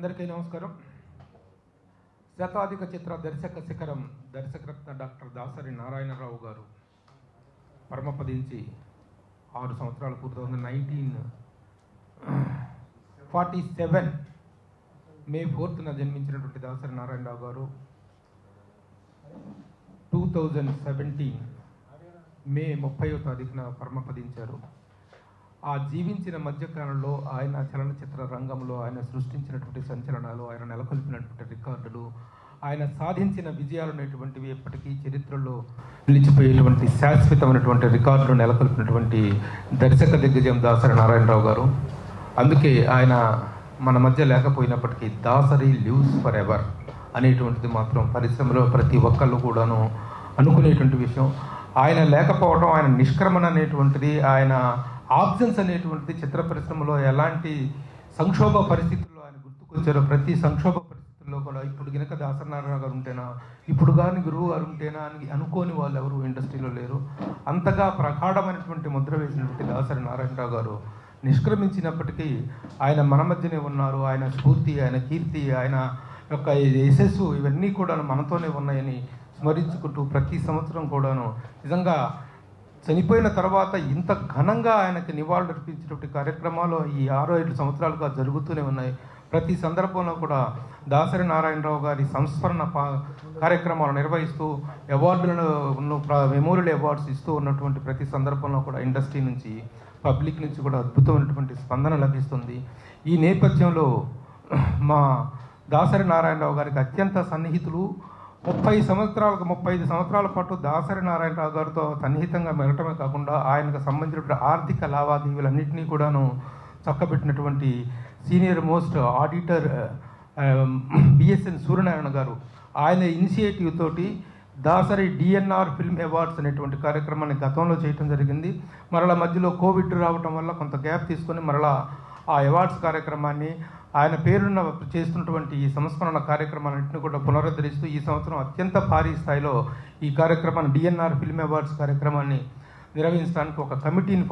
అందరికీ నమస్కారం. శతాధిక చిత్ర దర్శక శిఖరం దర్శకరత్న డాక్టర్ దాసరి నారాయణరావు గారు పరమపదించి 6 సంవత్సరాలు పూర్తవుతుంది. 1947 మే 4న జన్మించినటువంటి దాసరి నారాయణరావు గారు 2017 మే 30వ తారీఖున పరమపదించారు. ఆ జీవించిన మధ్యకాలంలో ఆయన చలనచిత్ర రంగంలో ఆయన సృష్టించినటువంటి సంచలనాలు, ఆయన నెలకొల్పినటువంటి రికార్డులు, ఆయన సాధించిన విజయాలు అనేటువంటివి ఎప్పటికీ చరిత్రలో నిలిచిపోయేటువంటి శాశ్వతమైనటువంటి రికార్డులు నెలకొల్పినటువంటి దర్శక దిగ్గజం దాసరి నారాయణరావు గారు. అందుకే ఆయన మన మధ్య లేకపోయినప్పటికీ దాసరి లివ్స్ ఫర్ ఎవర్ అనేటువంటిది మాత్రం పరిశ్రమలో ప్రతి ఒక్కళ్ళు కూడాను అనుకునేటువంటి విషయం. ఆయన లేకపోవడం, ఆయన నిష్క్రమణ అనేటువంటిది, ఆయన ఆబ్సెన్స్ అనేటువంటిది చిత్ర పరిశ్రమలో ఎలాంటి సంక్షోభ పరిస్థితుల్లో ఆయన గుర్తుకొచ్చారో, ప్రతి సంక్షోభ పరిస్థితుల్లో కూడా ఇప్పుడు గినక దాసరి నారాయణ గారు ఉంటేనా, ఇప్పుడు కానీ గురువు గారు ఉంటేనా అని అనుకోని వాళ్ళు ఎవరు ఇండస్ట్రీలో లేరు. అంతగా ప్రగాఢమైనటువంటి ముద్ర వేసినటువంటి దాసరి నారాయణరావు గారు నిష్క్రమించినప్పటికీ ఆయన మన మధ్యనే ఉన్నారు. ఆయన స్ఫూర్తి, ఆయన కీర్తి, ఆయన యొక్క యశస్సు ఇవన్నీ కూడా మనతోనే ఉన్నాయని స్మరించుకుంటూ ప్రతి సంవత్సరం కూడాను నిజంగా చనిపోయిన తర్వాత ఇంత ఘనంగా ఆయనకి నివాళులు అర్పించినటువంటి కార్యక్రమాలు ఈ 6-7 సంవత్సరాలుగా జరుగుతూనే ఉన్నాయి. ప్రతి సందర్భంలో కూడా దాసరి నారాయణరావు గారి సంస్మరణ కార్యక్రమాలు నిర్వహిస్తూ అవార్డులను మెమోరియల్ అవార్డ్స్ ఇస్తూ ఉన్నటువంటి ప్రతి సందర్భంలో కూడా ఇండస్ట్రీ నుంచి, పబ్లిక్ నుంచి కూడా అద్భుతమైనటువంటి స్పందన లభిస్తుంది. ఈ నేపథ్యంలో మా దాసరి నారాయణరావు గారికి అత్యంత సన్నిహితులు 35 సంవత్సరాల పాటు దాసరి నారాయణరావు గారితో సన్నిహితంగా మెలగటమే కాకుండా ఆయనకు సంబంధించిన ఆర్థిక లావాదేవీలన్నింటినీ కూడాను చక్కబెట్టినటువంటి senior most auditor BSN Suryanarayana garu, ఆయన ఇనిషియేటివ్ తోటి దాసరి డిఎన్ఆర్ ఫిల్మ్ అవార్డ్స్ అనేటువంటి కార్యక్రమాన్ని గతంలో చేయటం జరిగింది. మరలా మధ్యలో కోవిడ్ రావటం వల్ల కొంత గ్యాప్ తీసుకొని మరలా ఆ అవార్డ్స్ కార్యక్రమాన్ని ఆయన పేరున్న చేస్తున్నటువంటి ఈ సంస్మరణ కార్యక్రమాలన్నింటినీ కూడా పునరుద్ధరిస్తూ ఈ సంవత్సరం అత్యంత భారీ స్థాయిలో ఈ కార్యక్రమాన్ని డిఎన్ఆర్ ఫిల్మ్ అవార్డ్స్ కార్యక్రమాన్ని నిర్వహించడానికి ఒక కమిటీని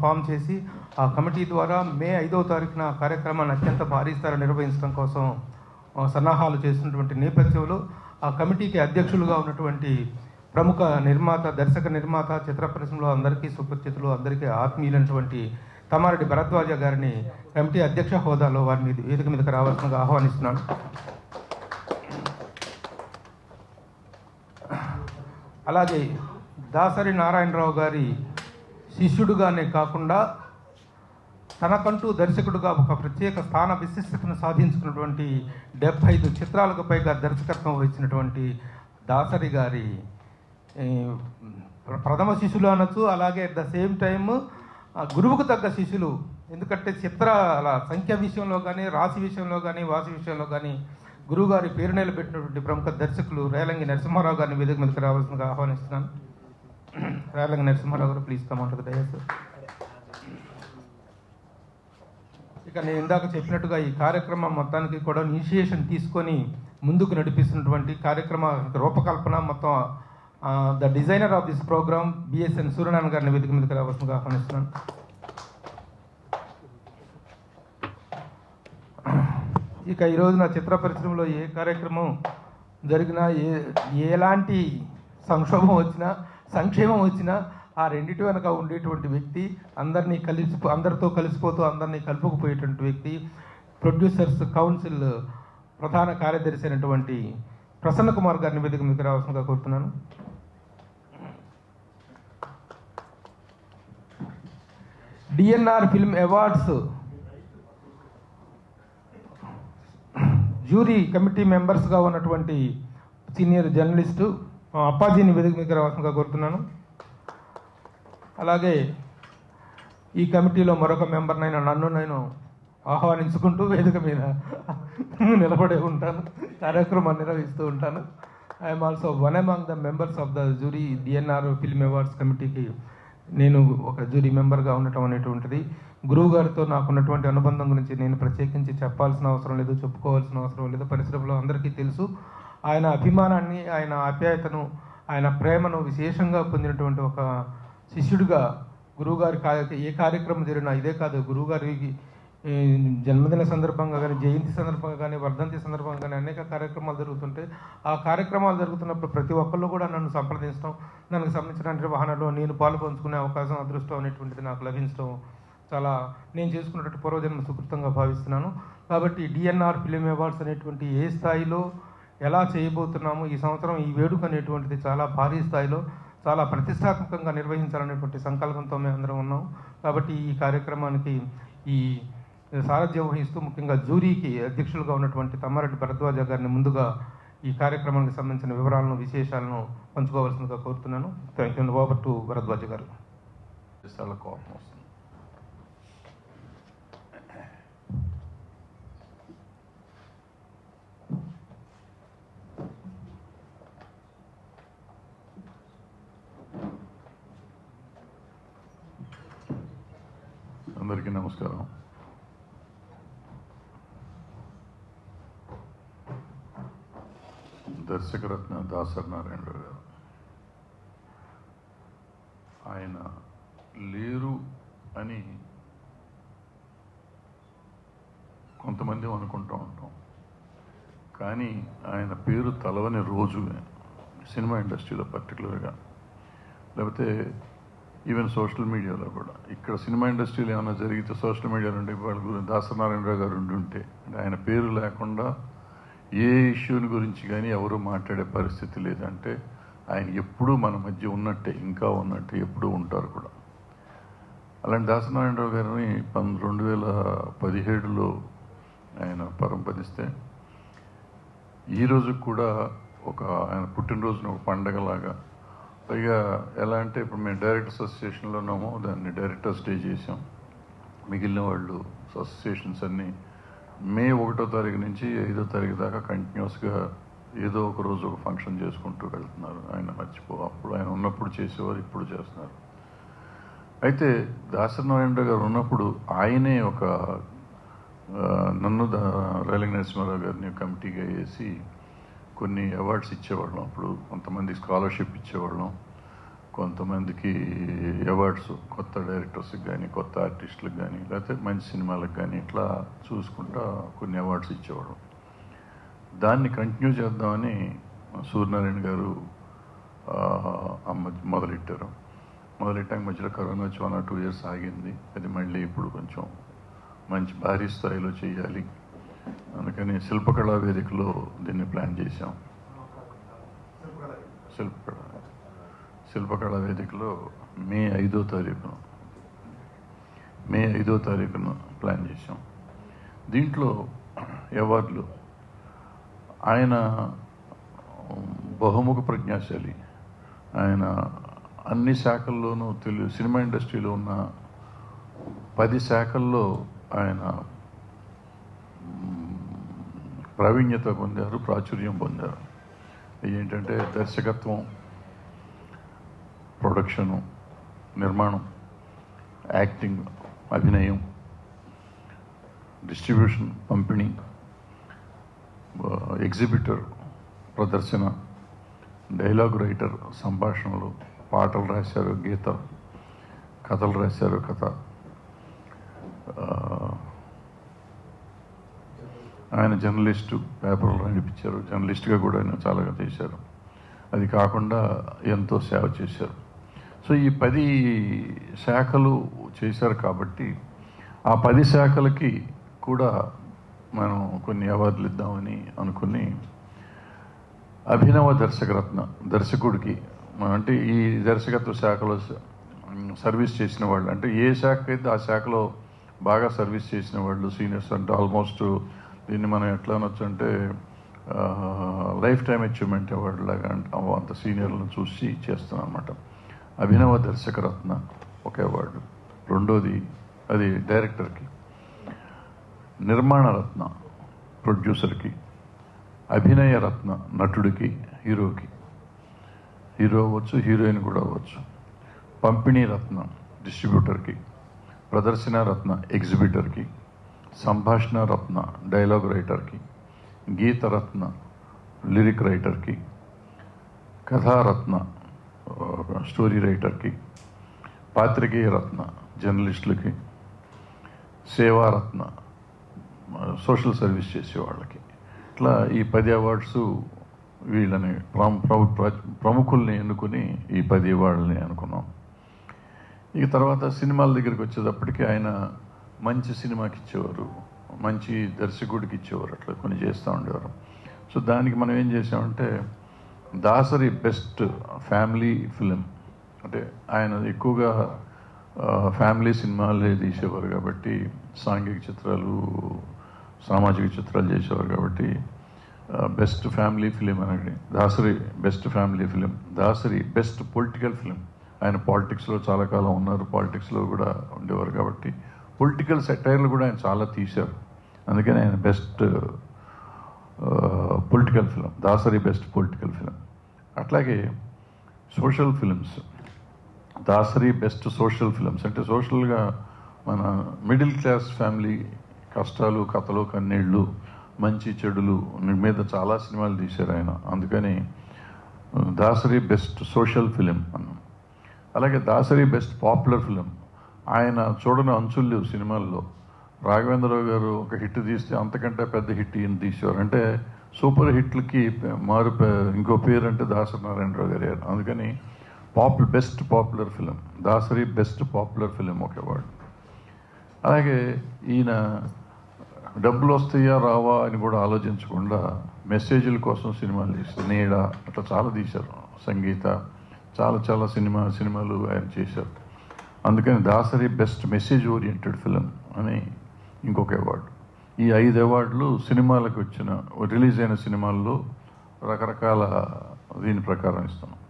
ఫామ్ చేసి ఆ కమిటీ ద్వారా మే 5వ తారీఖున కార్యక్రమాన్ని అత్యంత భారీ స్థాయిలో నిర్వహించడం కోసం సన్నాహాలు చేస్తున్నటువంటి నేపథ్యంలో ఆ కమిటీకి అధ్యక్షులుగా ఉన్నటువంటి ప్రముఖ నిర్మాత, దర్శక నిర్మాత, చిత్ర పరిశ్రమలో అందరికీ సుపరిచితులు, అందరికీ ఆత్మీయులైనటువంటి తమ్మారెడ్డి భరద్వాజ గారిని కమిటీ అధ్యక్ష హోదాలో వారిని వేదిక మీదకి రావాల్సిందిగా ఆహ్వానిస్తున్నాను. అలాగే దాసరి నారాయణరావు గారి శిష్యుడుగానే కాకుండా తనకంటూ దర్శకుడుగా ఒక ప్రత్యేక స్థాన విశిష్టతను సాధించుకున్నటువంటి 75 చిత్రాలకు పైగా దర్శకత్వం వహించినటువంటి దాసరి గారి ప్రథమ శిష్యులు అనొచ్చు. అలాగే అట్ ద సేమ్ టైమ్ గురువుకు తగ్గ శిష్యులు. ఎందుకంటే చిత్రాల సంఖ్య విషయంలో కానీ, రాశి విషయంలో కానీ, వాసి విషయంలో కానీ గురువు గారి పేరు నిలబెట్టినటువంటి ప్రముఖ దర్శకులు రేలంగి నరసింహారావు గారిని వేదిక మీదకి రావాల్సిందిగా ఆహ్వానిస్తున్నాను. రేలంగి నరసింహారావు గారు, please come on to the dais. ఇక నేను ఇందాక చెప్పినట్టుగా ఈ కార్యక్రమం మొత్తానికి కూడా ఇనిషియేషన్ తీసుకొని ముందుకు నడిపిస్తున్నటువంటి కార్యక్రమ రూపకల్పన మొత్తం the designer of this program B S N Suryanarayana గారిని వేదిక మీదకి రావాల్సిందిగా ఆహ్వానిస్తున్నాను. ఇక ఈరోజు నా చిత్ర పరిశ్రమలో ఏ కార్యక్రమం జరిగినా, ఎలాంటి సంక్షోభం వచ్చినా, సంక్షేమం వచ్చినా ఆ రెండింటి వెనక ఉండేటువంటి వ్యక్తి, అందరితో కలిసిపోతూ అందరినీ కలుపుకుపోయేటువంటి వ్యక్తి, ప్రొడ్యూసర్స్ కౌన్సిల్ ప్రధాన కార్యదర్శి అయినటువంటి ప్రసన్న కుమార్ గారిని వేదిక మీదకి రావాల్సిందిగా కోరుతున్నాను. DNR film awards jury committee మెంబర్స్గా ఉన్నటువంటి సీనియర్ జర్నలిస్టు అప్పాజీని వేదిక మీదకి రావాల్సిందిగా కోరుతున్నాను. అలాగే ఈ కమిటీలో మరొక మెంబర్నైనా నన్ను నేను ఆహ్వానించుకుంటూ వేదిక మీద నిలబడే ఉంటాను, కార్యక్రమాన్ని నిర్వహిస్తూ ఉంటాను. I'm also one among the members of the jury DNR film awards కమిటీకి నేను ఒక జ్యూరీ మెంబర్గా ఉండటం అనేటువంటిది. గురువు గారితో నాకున్నటువంటి అనుబంధం గురించి నేను ప్రత్యేకించి చెప్పాల్సిన అవసరం లేదు, చెప్పుకోవాల్సిన అవసరం లేదు. పరిశ్రమలో అందరికీ తెలుసు. ఆయన అభిమానాన్ని, ఆయన ఆప్యాయతను, ఆయన ప్రేమను విశేషంగా పొందినటువంటి ఒక శిష్యుడిగా గురువుగారి ఏ కార్యక్రమం జరిగినా, ఇదే కాదు గురువుగారికి జన్మదిన సందర్భంగా కానీ, జయంతి సందర్భంగా కానీ, వర్ధంతి సందర్భంగా కానీ అనేక కార్యక్రమాలు జరుగుతుంటాయి. ఆ కార్యక్రమాలు జరుగుతున్నప్పుడు ప్రతి ఒక్కళ్ళు కూడా నన్ను సంప్రదించడం, దానికి సంబంధించిన నిర్వహణలో నేను పాలు పంచుకునే అవకాశం, అదృష్టం అనేటువంటిది నాకు లభించడం చాలా నేను చేసుకున్నటువంటి పూర్వజన్మ సుకృతంగా భావిస్తున్నాను. కాబట్టి డిఎన్ఆర్ ఫిలిం అవార్డ్స్ అనేటువంటి ఏ స్థాయిలో ఎలా చేయబోతున్నాము, ఈ సంవత్సరం ఈ వేడుక అనేటువంటిది చాలా భారీ స్థాయిలో చాలా ప్రతిష్టాత్మకంగా నిర్వహించాలనేటువంటి సంకల్పంతో మేము అందరం ఉన్నాం. కాబట్టి ఈ కార్యక్రమానికి ఈ సారథ్యం వహిస్తూ ముఖ్యంగా జ్యూరీకి అధ్యక్షులుగా ఉన్నటువంటి తమ్మారెడ్డి భరద్వాజ గారిని ముందుగా ఈ కార్యక్రమానికి సంబంధించిన వివరాలను, విశేషాలను పంచుకోవాల్సిందిగా కోరుతున్నాను. Thank you. Over to Bharadwaj గారు. అందరికీ నమస్కారం. దర్శకరత్న దాసరి నారాయణరావు గారు ఆయన లేరు అని కొంతమంది అనుకుంటూ ఉంటాం, కానీ ఆయన పేరు తలవని రోజు సినిమా ఇండస్ట్రీలో పర్టికులర్గా, లేకపోతే ఈవెన్ సోషల్ మీడియాలో కూడా. ఇక్కడ సినిమా ఇండస్ట్రీలో ఏమైనా జరిగితే సోషల్ మీడియాలో ఉండే వాళ్ళ గురించి దాసరి నారాయణరావు గారు ఉంటే ఆయన పేరు లేకుండా ఏ ఇష్యూని గురించి కానీ ఎవరు మాట్లాడే పరిస్థితి లేదంటే ఆయన ఎప్పుడూ మన మధ్య ఉన్నట్టే, ఇంకా ఉన్నట్టే ఎప్పుడూ ఉంటారు కూడా. అలాంటి దాసరి నారాయణరావు గారిని 2017లో ఆయన పరంపదిస్తే ఈరోజు కూడా ఆయన పుట్టినరోజున ఒక పండగలాగా, పైగా ఎలా అంటే ఇప్పుడు మేము డైరెక్టర్స్ అసోసియేషన్లో ఉన్నామో దాన్ని డైరెక్టర్స్ డే చేసాం. మిగిలిన వాళ్ళు అసోసియేషన్స్ అన్నీ మే 1వ తారీఖు నుంచి 5వ తారీఖు దాకా కంటిన్యూస్గా ఏదో ఒక రోజు ఒక ఫంక్షన్ చేసుకుంటూ వెళ్తున్నారు. ఆయన అప్పుడు ఆయన ఉన్నప్పుడు చేసేవారు, ఇప్పుడు చేస్తున్నారు. అయితే దాసరి నారాయణరావు గారు ఉన్నప్పుడు ఆయనే ఒక నన్ను రైలింగ్ నరసింహారావు గారిని కమిటీగా వేసి కొన్ని అవార్డ్స్ ఇచ్చేవాళ్ళం. అప్పుడు కొంతమందికి స్కాలర్షిప్ ఇచ్చేవాళ్ళం, కొంతమందికి అవార్డ్స్ కొత్త డైరెక్టర్స్కి కానీ, కొత్త ఆర్టిస్టులకు కానీ, లేకపోతే మంచి సినిమాలకు కానీ ఇట్లా చూసుకుంటా కొన్ని అవార్డ్స్ ఇచ్చేవాళ్ళం. దాన్ని కంటిన్యూ చేద్దామని సూర్యనారాయణ గారు మొదలెట్టాక మధ్యలో కరోనా వచ్చి 1 or 2 years ఆగింది. అది మళ్ళీ ఇప్పుడు కొంచెం మంచి భారీ స్థాయిలో చేయాలి అందుకని శిల్పకళా వేదికలో దీన్ని ప్లాన్ చేశాం. శిల్పకళా వేదికలో మే 5వ తారీఖున ప్లాన్ చేశాం. దీంట్లో అవార్డులు ఆయన బహుముఖ ప్రజ్ఞాశాలి. ఆయన అన్ని శాఖల్లోనూ సినిమా ఇండస్ట్రీలో ఉన్న 10 శాఖల్లో ఆయన ప్రావీణ్యత పొందారు, ప్రాచుర్యం పొందారు. ఏంటంటే దర్శకత్వం, ప్రొడక్షను, నిర్మాణం, యాక్టింగ్, అభినయం, డిస్ట్రిబ్యూషన్, పంపిణీ, ఎగ్జిబిటర్, ప్రదర్శన, డైలాగ్ రైటర్, సంభాషణలు, పాటలు రాశారు, గీత, కథలు రాశారు, కథ, ఆయన జర్నలిస్టు, పేపర్లు నడిపించారు, జర్నలిస్ట్గా కూడా ఆయన చాలా చేశారు. అది కాకుండా ఎంతో సేవ చేశారు. సో ఈ 10 శాఖలు చేశారు కాబట్టి ఆ 10 శాఖలకి కూడా మనం కొన్ని అవార్డులు ఇద్దామని అనుకుని అభినవ దర్శకరత్న దర్శకుడికి, అంటే ఈ దర్శకత్వ శాఖలో సర్వీస్ చేసిన వాళ్ళు, అంటే ఏ శాఖ అయితే ఆ శాఖలో బాగా సర్వీస్ చేసిన వాళ్ళు, సీనియర్స్, అంటే ఆల్మోస్ట్ దీన్ని మనం ఎట్లా అనొచ్చు అంటే లైఫ్ టైమ్ అచీవ్మెంట్ అవార్డు లాగా అంత సీనియర్లను చూసి చేస్తున్నాం అన్నమాట. అభినవ దర్శకరత్న ఒక అవార్డు. రెండోది అది డైరెక్టర్కి, నిర్మాణరత్న ప్రొడ్యూసర్కి, అభినయ రత్న నటుడికి, హీరోకి, హీరో అవ్వచ్చు, హీరోయిన్ కూడా అవ్వచ్చు, పంపిణీ రత్న డిస్ట్రిబ్యూటర్కి, ప్రదర్శన రత్న ఎగ్జిబిటర్కి, సంభాషణ రత్న డైలాగ్ రైటర్కి, గీతరత్న లిరిక్ రైటర్కి, కథారత్న స్టోరీ రైటర్కి, పాత్రికేయ రత్న జర్నలిస్టులకి, సేవారత్న సోషల్ సర్వీస్ చేసే వాళ్ళకి, ఇట్లా ఈ 10 అవార్డ్స్ వీళ్ళని ప్రముఖుల్ని ఎన్నుకుని ఈ 10 అవార్డులని అనుకున్నాం. ఇక తర్వాత సినిమాల దగ్గరికి వచ్చేటప్పటికి ఆయన మంచి సినిమాకి ఇచ్చేవారు, మంచి దర్శకుడికి ఇచ్చేవారు, అట్లా కొన్ని చేస్తూ ఉండేవారు. సో దానికి మనం ఏం చేసామంటే దాసరి బెస్ట్ ఫ్యామిలీ ఫిలిం, అంటే ఆయన ఎక్కువగా ఫ్యామిలీ సినిమాలే తీసేవారు కాబట్టి, సాంఘిక చిత్రాలు సామాజిక చిత్రాలు చేసేవారు కాబట్టి బెస్ట్ ఫ్యామిలీ ఫిలిం అనేది Dasari best family film. Dasari best political film, ఆయన పాలిటిక్స్లో చాలా కాలం ఉన్నారు, పాలిటిక్స్లో కూడా ఉండేవారు కాబట్టి పొలిటికల్ సెటైర్లు కూడా ఆయన చాలా తీశారు. అందుకని ఆయన best political film, Dasari best political film. అట్లాగే social films, Dasari best social films, అంటే సోషల్గా మన మిడిల్ క్లాస్ ఫ్యామిలీ కష్టాలు, కథలు, కన్నీళ్ళు, మంచి చెడులు మీద చాలా సినిమాలు తీశారు ఆయన. అందుకని దాసరి బెస్ట్ సోషల్ ఫిలిం అన్నాం. అలాగే దాసరి బెస్ట్ పాపులర్ ఫిలిం, ఆయన చూడని అంచులు లేవు సినిమాల్లో. రాఘవేంద్రరావు గారు ఒక హిట్ తీస్తే అంతకంటే పెద్ద హిట్ ఈయన తీసేవారు. అంటే సూపర్ హిట్లకి ఇంకో పేరు అంటే దాసరి నారాయణరావు గారు. అందుకని best popular film, Dasari best popular film ఒక అవార్డు. అలాగే ఈయన డబ్బులు వస్తాయా రావా అని కూడా ఆలోచించకుండా మెసేజ్ల కోసం సినిమాలు తీశారు. నీడ అట్లా చాలా తీశారు. సంగీత చాలా సినిమాలు ఆయన చేశారు. అందుకని Dasari best message oriented film అని ఇంకొక అవార్డు. ఈ 5 అవార్డులు సినిమాలకు రిలీజ్ అయిన సినిమాల్లో రకరకాల దీని ప్రకారం ఇస్తున్నాం.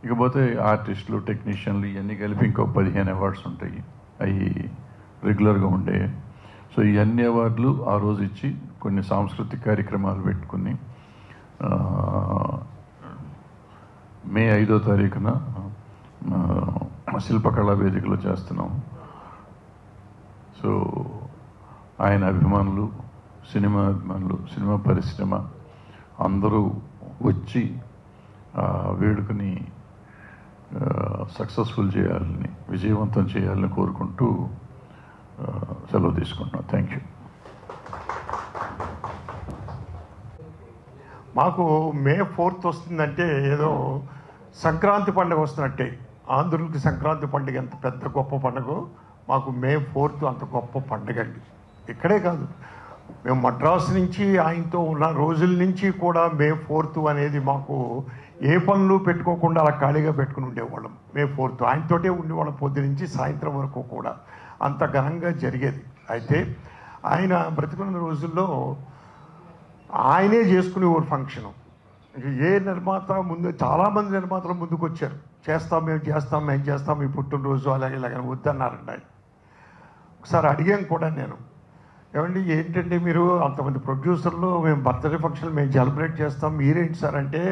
ఇకపోతే ఆర్టిస్టులు, టెక్నీషియన్లు ఇవన్నీ కలిపి ఇంకో 15 అవార్డ్స్ ఉంటాయి, అవి రెగ్యులర్గా ఉండే. సో ఈ అన్ని అవార్డులు ఆ రోజు ఇచ్చి కొన్ని సాంస్కృతిక కార్యక్రమాలు పెట్టుకుని మే 5వ తారీఖున శిల్పకళా వేదికలో చేస్తున్నాం. సో ఆయన అభిమానులు, సినిమా పరిశ్రమ అందరూ వచ్చి వేడుకని సక్సెస్ఫుల్ చేయాలని, విజయవంతం చేయాలని కోరుకుంటూ సెలవు తీసుకుంటున్నాం. Thank you. మాకు మే 4th వస్తుందంటే ఏదో సంక్రాంతి పండుగ వస్తున్నట్టే. ఆంధ్రులకి సంక్రాంతి పండుగ ఎంత పెద్ద గొప్ప పండుగ, మాకు మే 4th అంత గొప్ప పండుగ అండి. ఇక్కడే కాదు, మేము మద్రాసు నుంచి ఆయనతో ఉన్న రోజుల నుంచి కూడా మే 4th అనేది మాకు ఏ పనులు పెట్టుకోకుండా అలా ఖాళీగా పెట్టుకుని ఉండేవాళ్ళం. మే 4th ఆయనతోటే ఉండేవాళ్ళం పొద్దు నుంచి సాయంత్రం వరకు కూడా, అంత ఘనంగా జరిగేది. అయితే ఆయన బ్రతికున్న రోజుల్లో ఆయనే చేసుకునేవారు ఫంక్షను. ఏ నిర్మాత ముందు, చాలామంది నిర్మాతలు ముందుకు వచ్చారు, మేము చేస్తాం మీ పుట్టినరోజు అలాగే ఇలాగని వద్దన్నారండి ఆయన. ఒకసారి అడిగాను కూడా నేను, ఏమండి ఏంటంటే మీరు అంతమంది ప్రొడ్యూసర్లు, మేము బర్త్డే ఫంక్షన్ మేము సెలబ్రేట్ చేస్తాం, మీరేంటి సార్ అంటే,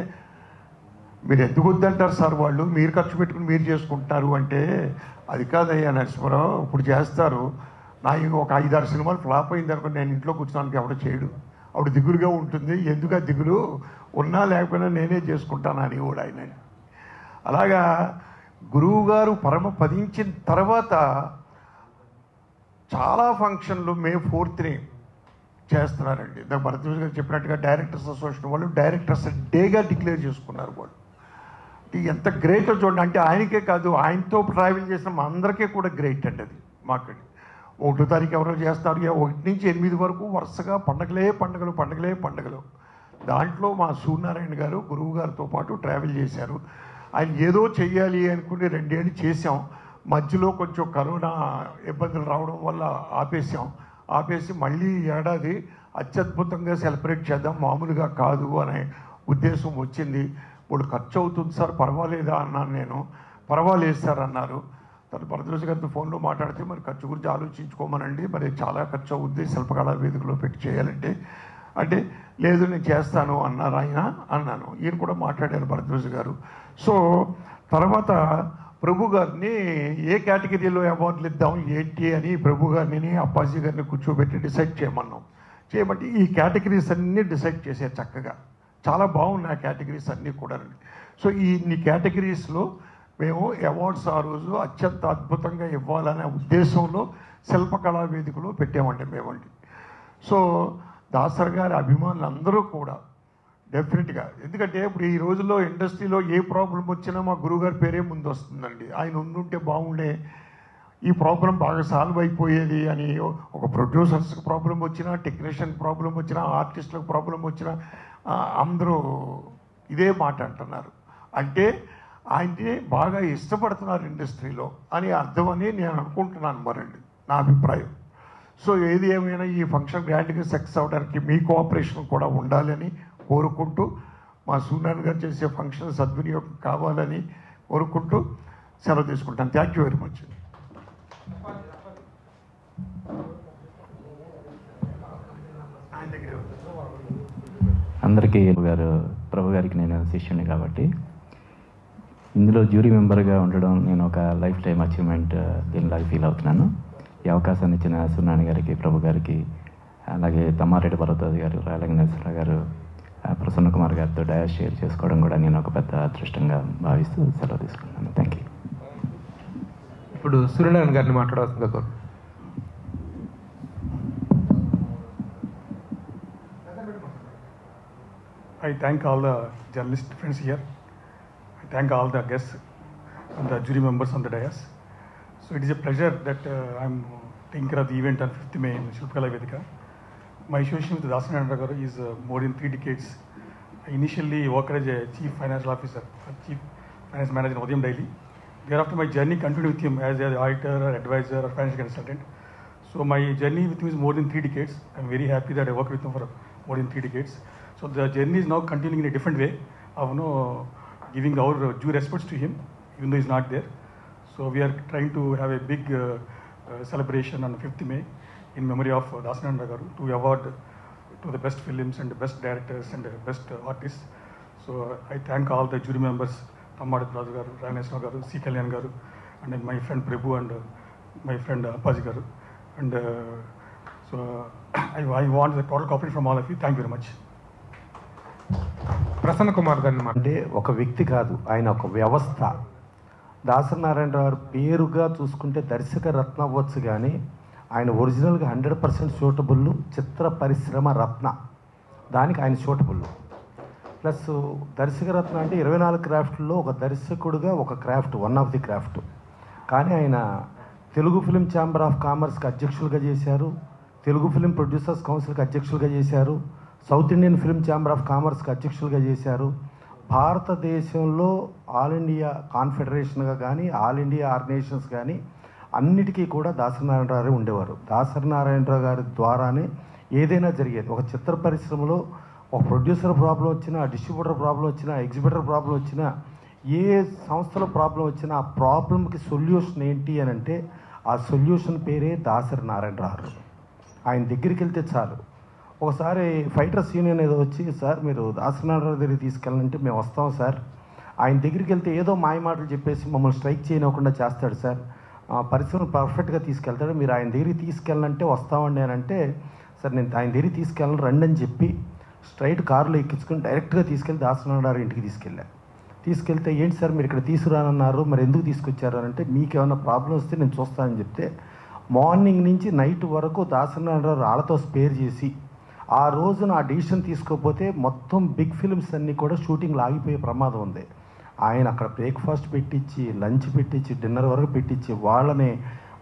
మీరు ఎందుకు వద్దంటారు సార్, వాళ్ళు మీరు ఖర్చు పెట్టుకుని మీరు చేసుకుంటారు అంటే, అది కాదయ్యా నరసింహారావు, ఇప్పుడు చేస్తారు, నాకు ఒక 5-6 సినిమాలు ఫ్లాప్ అయింది అనుకో, నేను ఇంట్లో కూర్చోడానికి ఎవడో చేయడు, అప్పుడు దిగులుగా ఉంటుంది, ఎందుకు ఆ దిగులు, ఉన్నా లేకపోయినా నేనే చేసుకుంటాను అని కూడా ఆయన. అలాగా గురువు గారు పరమపదించిన తర్వాత చాలా ఫంక్షన్లు మే 4th చేస్తున్నారండి. ఇందాక భరద్వాజ్ గారు చెప్పినట్టుగా డైరెక్టర్స్ అసోసియేషన్ వాళ్ళు డైరెక్టర్స్ డేగా డిక్లేర్ చేసుకున్నారు. వాళ్ళు ఎంత గ్రేటో చూడండి. అంటే ఆయనకే కాదు, ఆయనతో ట్రావెల్ చేసిన మా అందరికీ కూడా గ్రేట్ అండి అది. మాకు 1వ తారీఖు ఎవరో చేస్తారు, 1 నుంచి 8 వరకు వరుసగా పండగలు. దాంట్లో మా సూర్యనారాయణ గారు గురువు గారితో పాటు ట్రావెల్ చేశారు. ఆయన ఏదో చెయ్యాలి అనుకుని 2 ఏళ్ళు చేసాం. మధ్యలో కొంచెం కరోనా ఇబ్బందులు రావడం వల్ల ఆపేసి మళ్ళీ ఏడాది అత్యద్భుతంగా సెలబ్రేట్ చేద్దాం, మామూలుగా కాదు అనే ఉద్దేశం వచ్చింది. ఇప్పుడు ఖర్చు అవుతుంది సార్, పర్వాలేదా అన్నాను నేను. పర్వాలేదు సార్ అన్నారు. భరద్వాజ్ గారితో ఫోన్లో మాట్లాడితే మరి ఖర్చు గురించి ఆలోచించుకోమనండి, మరి చాలా ఖర్చు అవుద్ది శిల్పకళా వేదికలో పెట్టి చేయాలంటే, అంటే లేదు నేను చేస్తాను అన్నారు ఆయన. అన్నాను, ఈయన కూడా మాట్లాడారు భరద్వాజ్ గారు. సో తర్వాత ప్రభు గారిని ఏ కేటగిరీలో అవార్డులు ఇద్దాం ఏంటి అని ప్రభు గారిని అప్పాజీ గారిని కూర్చోబెట్టి డిసైడ్ చేయమంటే ఈ కేటగిరీస్ అన్నీ డిసైడ్ చేశారు చక్కగా. చాలా బాగున్నాయి ఆ కేటగిరీస్ అన్నీ కూడా. సో ఈ కేటగిరీస్లో మేము అవార్డ్స్ ఆ రోజు అత్యంత అద్భుతంగా ఇవ్వాలనే ఉద్దేశంలో శిల్పకళా వేదికలో పెట్టామండి మేమండి. సో దాసర్ గారి అభిమానులు అందరూ కూడా డెఫినెట్గా, ఎందుకంటే ఇప్పుడు ఈ రోజుల్లో ఇండస్ట్రీలో ఏ ప్రాబ్లం వచ్చినా మా గురువుగారి పేరే ముందు వస్తుందండి. ఆయన ఉండుంటే బాగుండే, ఈ ప్రాబ్లం బాగా సాల్వ్ అయిపోయేది అని. ఒక ప్రొడ్యూసర్స్కి ప్రాబ్లం వచ్చినా, టెక్నీషియన్ ప్రాబ్లం వచ్చినా, ఆర్టిస్టులకు ప్రాబ్లం వచ్చినా అందరూ ఇదే మాట అంటున్నారు. అంటే ఆయన్ని బాగా ఇష్టపడుతున్నారు ఇండస్ట్రీలో అని అర్థమని నేను అనుకుంటున్నాను మరండి, నా అభిప్రాయం. సో ఏది ఏమైనా ఈ ఫంక్షన్ గ్రాండ్గా సక్సెస్ అవడానికి మీ కోఆపరేషన్ కూడా ఉండాలని కోరుకుంటూ, మా సూర్యనారాయణ గారు చేసే ఫంక్షన్ సద్వినియోగం కావాలని కోరుకుంటూ సెలవు తీసుకుంటాను. Thank you very much. అందరికీ ప్రభు గారికి నేను శిష్యుని కాబట్టి ఇందులో జ్యూరీ మెంబర్గా ఉండడం నేను ఒక లైఫ్ టైం అచీవ్మెంట్ దీనిలాగా ఫీల్ అవుతున్నాను. ఈ అవకాశాన్ని ఇచ్చిన సూర్యనారాయణ గారికి, ప్రభు గారికి, అలాగే తమ్మారెడ్డి భరద్వాజ్ గారు, రాయలంగేశ్వర గారు, ప్రసన్న కుమార్ గారితో డయాస్ షేర్ చేసుకోవడం కూడా నేను ఒక పెద్ద అదృష్టంగా భావిస్తూ సెలవు తీసుకుంటున్నాను. Thank you. ఇప్పుడు సూర్యనారాయణ గారిని మాట్లాడాల్సిందిగా కోరు. I thank all the journalist friends here. I thank all the guests and the jury members on the dais. So it is a pleasure that I'm taking care of the event on 5th May in Shilpakala Vedika. My association with Dasan Narendra Garu is more than 3 decades. I initially worked as a chief financial officer, chief finance manager in Odiyam Daily. Thereafter my journey continued with him as an auditor or advisor or financial consultant. So my journey with him is more than 3 decades. I'm very happy that I worked with him for more than 3 decades. So the journey is now continuing in a different way of giving our due respects to him, even though he's not there. So we are trying to have a big celebration on 5th May in memory of Dasan Narendra Garu to award to the best films and the best directors and the best artists. So I thank all the jury members, Thammareddy Raju Garu, Rayaneshwar Garu, C. Kalyan Garu, and my friend Prabhu and my friend Appaji Garu. And so I want the total cooperation from all of you. Thank you very much. Prasanna Kumar గారిని అంటే ఒక వ్యక్తి కాదు, ఆయన ఒక వ్యవస్థ. దాసరి నారాయణరావు గారు పేరుగా చూసుకుంటే దర్శక రత్న అవ్వచ్చు, కానీ ఆయన ఒరిజినల్గా 100% సూటబుల్ చిత్ర పరిశ్రమ రత్న, దానికి ఆయన సూటబుల్. ప్లస్ దర్శక రత్న అంటే 24 క్రాఫ్ట్లో ఒక దర్శకుడుగా ఒక craft, one of the craft. కానీ ఆయన తెలుగు ఫిలిం ఛాంబర్ ఆఫ్ కామర్స్కి అధ్యక్షులుగా చేశారు, తెలుగు ఫిలిం ప్రొడ్యూసర్స్ కౌన్సిల్కి అధ్యక్షులుగా చేశారు, south Indian film chamber of కామర్స్కి అధ్యక్షులుగా చేశారు. భారతదేశంలో ఆల్ ఇండియా కాన్ఫెడరేషన్గా కానీ, ఆల్ ఇండియా ఆర్గనైజేషన్స్ కానీ అన్నిటికీ కూడా దాసరి నారాయణరావు గారు ఉండేవారు. దాసరి నారాయణరావు గారి ద్వారానే ఏదైనా జరిగేది. ఒక చిత్ర పరిశ్రమలో ఒక ప్రొడ్యూసర్ ప్రాబ్లం వచ్చినా, డిస్ట్రిబ్యూటర్ ప్రాబ్లం వచ్చినా, ఎగ్జిబిటర్ ప్రాబ్లం వచ్చినా, ఏ సంస్థలో ప్రాబ్లం వచ్చినా ఆ ప్రాబ్లంకి సొల్యూషన్ ఏంటి అని అంటే ఆ సొల్యూషన్ పేరే దాసరి నారాయణరావు. ఆయన దగ్గరికి వెళ్తే చాలు. ఒకసారి ఫైటర్స్ యూనియన్ ఏదో వచ్చి, సార్ మీరు దాసరి నారాయణరావు దగ్గరికి తీసుకెళ్ళాలంటే మేము వస్తాం సార్. ఆయన దగ్గరికి వెళ్తే ఏదో మాయ మాటలు చెప్పేసి మమ్మల్ని స్ట్రైక్ చేయనివ్వకుండా చేస్తాడు సార్, పరిశ్రమ పర్ఫెక్ట్గా తీసుకెళ్తాడు, మీరు ఆయన దగ్గరికి తీసుకెళ్ళాలంటే వస్తామండి అని అంటే, సార్ నేను ఆయన దగ్గరికి తీసుకెళ్ళను రండి అని చెప్పి స్ట్రైట్ కారులో ఎక్కించుకొని డైరెక్ట్గా తీసుకెళ్ళి దాసరి నారాయణరావు ఇంటికి తీసుకెళ్తే ఏంటి సార్ మీరు ఇక్కడ తీసుకురానన్నారు, మరి ఎందుకు తీసుకొచ్చారు అని అంటే, మీకు ఏమైనా ప్రాబ్లం వస్తే నేను చూస్తానని చెప్తే మార్నింగ్ నుంచి నైట్ వరకు దాసరి నారాయణరావు వాళ్ళతో స్పేర్ చేసి ఆ రోజున ఆ డిసిషన్ తీసుకోకపోతే మొత్తం బిగ్ ఫిల్మ్స్ అన్నీ కూడా షూటింగ్లు ఆగిపోయే ప్రమాదం ఉంది. ఆయన అక్కడ బ్రేక్ఫాస్ట్ పెట్టించి, లంచ్ పెట్టించి, డిన్నర్ వరకు పెట్టించి, వాళ్ళని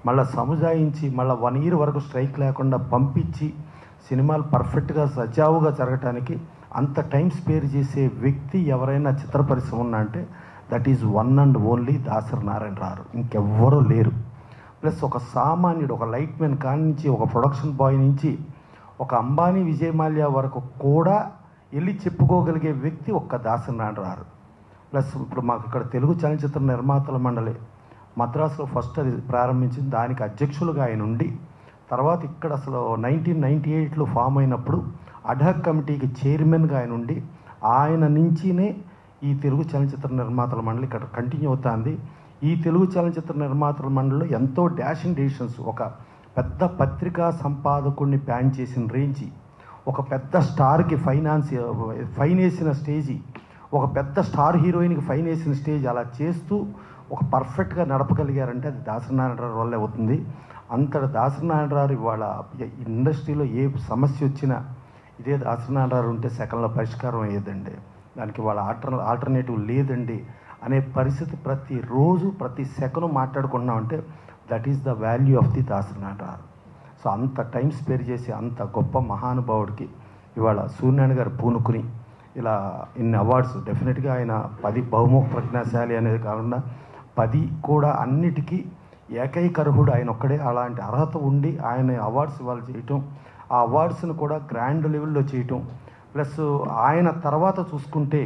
మళ్ళీ సముదాయించి, మళ్ళీ 1 year వరకు స్ట్రైక్ లేకుండా పంపించి సినిమాలు పర్ఫెక్ట్గా సజావుగా జరగటానికి అంత టైం స్పేర్ చేసే వ్యక్తి ఎవరైనా చిత్ర పరిశ్రమ ఉన్నా అంటే that is one and only Dasari Narayana Rao, ఇంకెవ్వరూ లేరు. ప్లస్ ఒక సామాన్యుడు, ఒక లైట్ మ్యాన్ కాడి నుంచి, ఒక ప్రొడక్షన్ బాయ్ నుంచి, ఒక అంబానీ, విజయ్ మాల్యా వరకు కూడా వెళ్ళి చెప్పుకోగలిగే వ్యక్తి ఒక్క దాసరి నారాయణరావు. ప్లస్ ఇప్పుడు మాకు ఇక్కడ తెలుగు చలనచిత్ర నిర్మాతల మండలి మద్రాసులో ఫస్ట్ అది ప్రారంభించింది, దానికి అధ్యక్షులుగా ఆయన ఉండి, తర్వాత ఇక్కడ అసలు 1998లో ఫామ్ అయినప్పుడు అడ్హాక్ కమిటీకి చైర్మన్గా ఆయన ఉండి, ఆయన నుంచినే ఈ తెలుగు చలనచిత్ర నిర్మాతల మండలి ఇక్కడ కంటిన్యూ అవుతుంది. ఈ తెలుగు చలనచిత్ర నిర్మాతల మండలిలో ఎంతో డాషింగ్ డెసిషన్స్, ఒక పెద్ద పత్రికా సంపాదకుడిని బ్యాన్ చేసిన రేంజి, ఒక పెద్ద స్టార్కి ఫైన్ వేసిన స్టేజీ, ఒక పెద్ద స్టార్ హీరోయిన్కి ఫైన్ వేసిన స్టేజ్, అలా చేస్తూ ఒక పర్ఫెక్ట్గా నడపగలిగారంటే అది దాసనారాయణరావు వల్లే అవుతుంది. అంతటి దాసనారాయణరావు ఇవాళ ఇండస్ట్రీలో ఏ సమస్య వచ్చినా ఇదే దాసనారాయణరావు ఉంటే సెకండ్లో పరిష్కారం అయ్యేదండి, దానికి వాళ్ళ ఆల్టర్నేటివ్ లేదండి అనే పరిస్థితి ప్రతిరోజు ప్రతి సెకండ్ మాట్లాడుకున్నామంటే that is the value of the Dasari Narayana Rao. So అంత టైం స్పేర్ చేసి అంత గొప్ప మహానుభావుడికి ఇవాళ సూర్యనారాయణ గారు పూనుకుని ఇలా ఇన్ని అవార్డ్స్, డెఫినెట్గా ఆయన 10 బహుముఖ ప్రజ్ఞాశాలి అనేది కాకుండా 10 కూడా అన్నిటికీ ఏకైక అర్హుడు ఆయన ఒక్కడే. అలాంటి అర్హత ఉండి ఆయన అవార్డ్స్ ఇవాళ చేయటం, ఆ అవార్డ్స్ని కూడా గ్రాండ్ లెవెల్లో చేయటం, ప్లస్ ఆయన తర్వాత చూసుకుంటే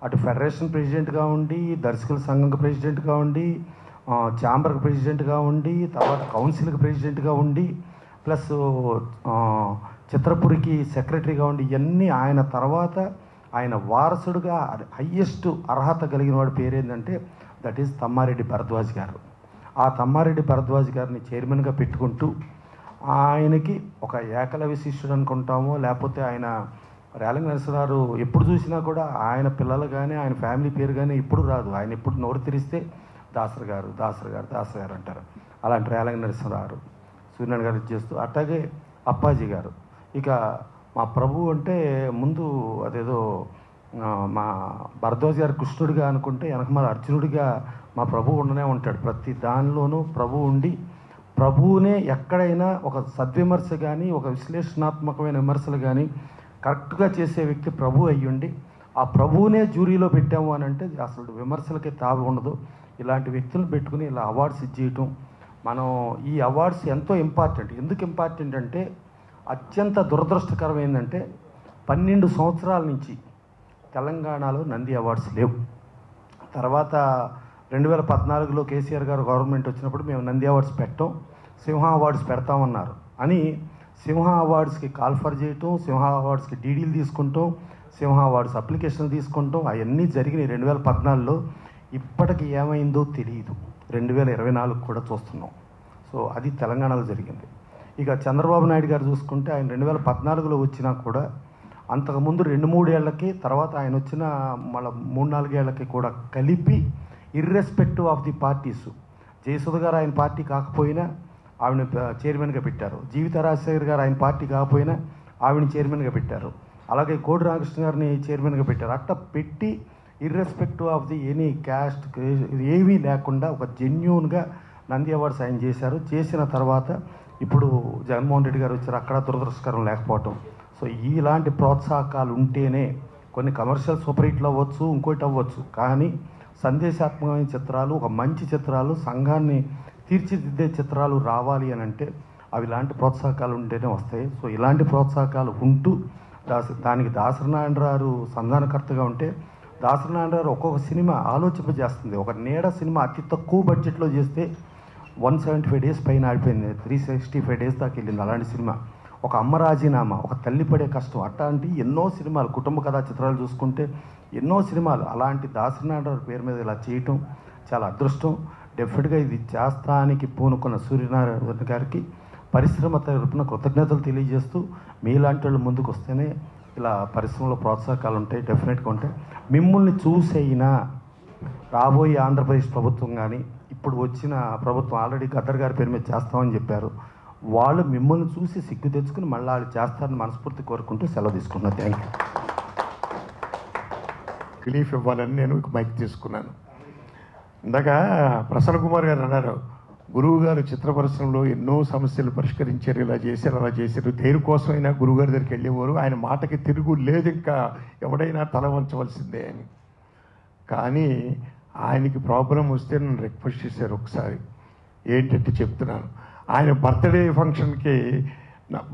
అటు ఫెడరేషన్ ప్రెసిడెంట్గా ఉండి, దర్శకుల సంఘం ప్రెసిడెంట్గా ఉండి, ఛాంబర్కి ప్రెసిడెంట్గా ఉండి, తర్వాత కౌన్సిల్కి ప్రెసిడెంట్గా ఉండి, ప్లస్ చిత్రపురికి సెక్రటరీగా ఉండి, ఇవన్నీ ఆయన తర్వాత ఆయన వారసుడుగా హయ్యెస్ట్ అర్హత కలిగిన వాడి పేరేంటంటే దట్ ఈజ్ తమ్మారెడ్డి భరద్వాజ్ గారు. ఆ తమ్మారెడ్డి భరద్వాజ్ గారిని చైర్మన్గా పెట్టుకుంటూ ఆయనకి ఒక ఏకలవ్య శిష్యుడు అనుకుంటామో, లేకపోతే ఆయన రేలంగి నరసింహారావు ఎప్పుడు చూసినా కూడా ఆయన పిల్లలు కానీ ఆయన ఫ్యామిలీ పేరు కానీ ఎప్పుడు రాదు. ఆయన ఎప్పుడు నోరు తెరిస్తే దాసర్ గారు దాసర్ గారు దాసర్ గారు అంటారు. అలాంటి రేలంగి నరసింహారావు సూర్యనారాయణ గారు చేస్తూ, అట్లాగే అప్పాజీ గారు. ఇక మా ప్రభు అంటే ముందు అదేదో మా భరద్వాజ్ గారు కృష్ణుడిగా అనుకుంటే వెనకమాల అర్జునుడిగా మా ప్రభు ఉండనే ఉంటాడు. ప్రతి దానిలోనూ ప్రభు ఉండి ప్రభువునే ఎక్కడైనా ఒక సద్విమర్శ కానీ ఒక విశ్లేషణాత్మకమైన విమర్శలు కానీ కరెక్ట్గా చేసే వ్యక్తి ప్రభు అయ్యుండి ఆ ప్రభువునే జ్యూరీలో పెట్టాము అని అంటే అసలు విమర్శలకే తావి ఉండదు. ఇలాంటి వ్యక్తులను పెట్టుకుని ఇలా అవార్డ్స్ ఇచ్చేయటం, మనం ఈ అవార్డ్స్ ఎంతో ఇంపార్టెంట్. ఎందుకు ఇంపార్టెంట్ అంటే అత్యంత దురదృష్టకరం ఏంటంటే 12 సంవత్సరాల నుంచి తెలంగాణలో నంది అవార్డ్స్ లేవు. తర్వాత 2014లో కేసీఆర్ గారు గవర్నమెంట్ వచ్చినప్పుడు మేము నంది అవార్డ్స్ పెట్టాం, సింహ అవార్డ్స్ పెడతామన్నారు అని సింహ అవార్డ్స్కి కాల్ఫర్ చేయటం, సింహ అవార్డ్స్కి డీడీలు తీసుకుంటాం, సింహ అవార్డ్స్ అప్లికేషన్లు తీసుకుంటాం, అవన్నీ జరిగినాయి 2014లో. ఇప్పటికి ఏమైందో తెలియదు, 2024 కూడా చూస్తున్నాం. సో అది తెలంగాణలో జరిగింది. ఇక చంద్రబాబు నాయుడు గారు చూసుకుంటే ఆయన 2014లో వచ్చినా కూడా అంతకుముందు 2-3 ఏళ్లకి, తర్వాత ఆయన వచ్చిన మళ్ళీ 3-4 ఏళ్లకి కూడా కలిపి irrespective of the parties, Jayasudha గారు ఆయన పార్టీ కాకపోయినా ఆవిడని చైర్మన్గా పెట్టారు, జీవిత రాజశేఖర్ గారు ఆయన పార్టీ కాకపోయినా ఆవిడని చైర్మన్గా పెట్టారు, అలాగే కోడి రామకృష్ణ గారిని చైర్మన్గా పెట్టారు. అట్లా పెట్టి irrespective of the any caste ఏమీ లేకుండా ఒక జెన్యూన్గా నంది అవార్డ్స్ ఆయన చేశారు. చేసిన తర్వాత ఇప్పుడు జగన్మోహన్ రెడ్డి గారు వచ్చారు, అక్కడ దురదృష్టకరం లేకపోవటం. సో ఇలాంటి ప్రోత్సాహకాలు ఉంటేనే కొన్ని కమర్షియల్ సూపర్ హిట్లు అవ్వచ్చు, ఇంకోటి అవ్వచ్చు, కానీ సందేశాత్మకమైన చిత్రాలు, ఒక మంచి చిత్రాలు, సంఘాన్ని తీర్చిదిద్దే చిత్రాలు రావాలి అని అంటే అవి ఇలాంటి ప్రోత్సాహకాలు ఉంటేనే వస్తాయి. సో ఇలాంటి ప్రోత్సాహకాలు ఉంటూ దానికి దాసనారాయణరావు సంధానకర్తగా ఉంటే దాసనారాయణరావు ఒక్కొక్క సినిమా ఆలోచింపజేస్తుంది. ఒక నీడ సినిమా అతి తక్కువ బడ్జెట్లో చేస్తే 175 డేస్ పైన ఆడిపోయింది, 365 డేస్ దాకా వెళ్ళింది అలాంటి సినిమా. ఒక అమ్మ రాజీనామా, ఒక తల్లి పడే కష్టం, అట్లాంటి ఎన్నో సినిమాలు, కుటుంబ కథా చిత్రాలు చూసుకుంటే ఎన్నో సినిమాలు. అలాంటి దాసనారాయణరావు పేరు మీద ఇలా చేయటం చాలా అదృష్టం. డెఫినెట్గా ఇది చేస్తానికి పూనుకున్న సూర్యనారాయణ గారికి పరిశ్రమ తరపున కృతజ్ఞతలు తెలియజేస్తూ, మీలాంటి వాళ్ళు ముందుకు వస్తేనే ఇలా పరిశ్రమలో ప్రోత్సాహకాలు ఉంటాయి, డెఫినెట్గా ఉంటాయి. మిమ్మల్ని చూసైనా రాబోయే ఆంధ్రప్రదేశ్ ప్రభుత్వం కానీ ఇప్పుడు వచ్చిన ప్రభుత్వం ఆల్రెడీ గద్దర్ గారి పేరు మీద చేస్తామని చెప్పారు, వాళ్ళు మిమ్మల్ని చూసి సిగ్గు తెచ్చుకుని మళ్ళీ వాళ్ళు చేస్తారని మనస్ఫూర్తి కోరుకుంటూ సెలవు తీసుకున్నాను. Thank you. రిలీఫ్ ఇవ్వాలని నేను మైక్ తీసుకున్నాను. ఇందాక ప్రసన్న కుమార్ గారు అన్నారు, గురువు గారు చిత్ర పరిశ్రమలో ఎన్నో సమస్యలు పరిష్కరించారు, ఇలా చేశారు అలా చేశారు, దేనికోసమైనా గురువుగారి దగ్గరికి వెళ్ళేవారు, ఆయన మాటకి తిరుగు లేదు, ఇంకా ఎవడైనా తల వంచవలసిందే అని. కానీ ఆయనకి ప్రాబ్లం వస్తే నన్ను రిక్వెస్ట్ చేశారు ఒకసారి, ఏంటంటే చెప్తున్నాను. ఆయన బర్త్డే ఫంక్షన్కి